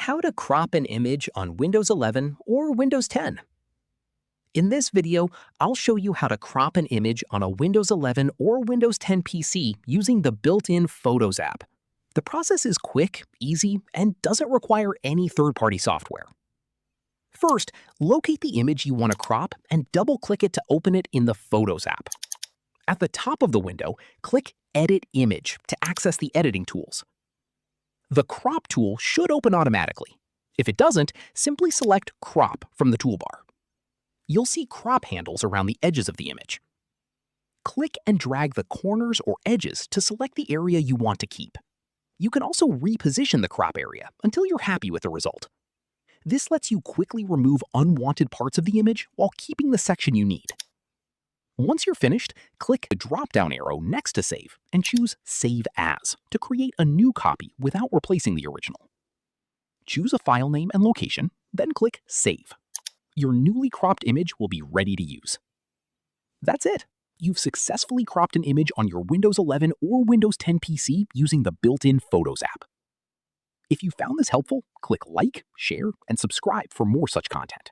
How to crop an image on Windows 11 or Windows 10. In this video, I'll show you how to crop an image on a Windows 11 or Windows 10 PC using the built-in Photos app. The process is quick, easy, and doesn't require any third-party software. First, locate the image you want to crop and double-click it to open it in the Photos app. At the top of the window, click Edit Image to access the editing tools. The Crop tool should open automatically. If it doesn't, simply select Crop from the toolbar. You'll see crop handles around the edges of the image. Click and drag the corners or edges to select the area you want to keep. You can also reposition the crop area until you're happy with the result. This lets you quickly remove unwanted parts of the image while keeping the section you need. Once you're finished, click the drop-down arrow next to Save and choose Save As to create a new copy without replacing the original. Choose a file name and location, then click Save. Your newly cropped image will be ready to use. That's it! You've successfully cropped an image on your Windows 11 or Windows 10 PC using the built-in Photos app. If you found this helpful, click like, share, and subscribe for more such content.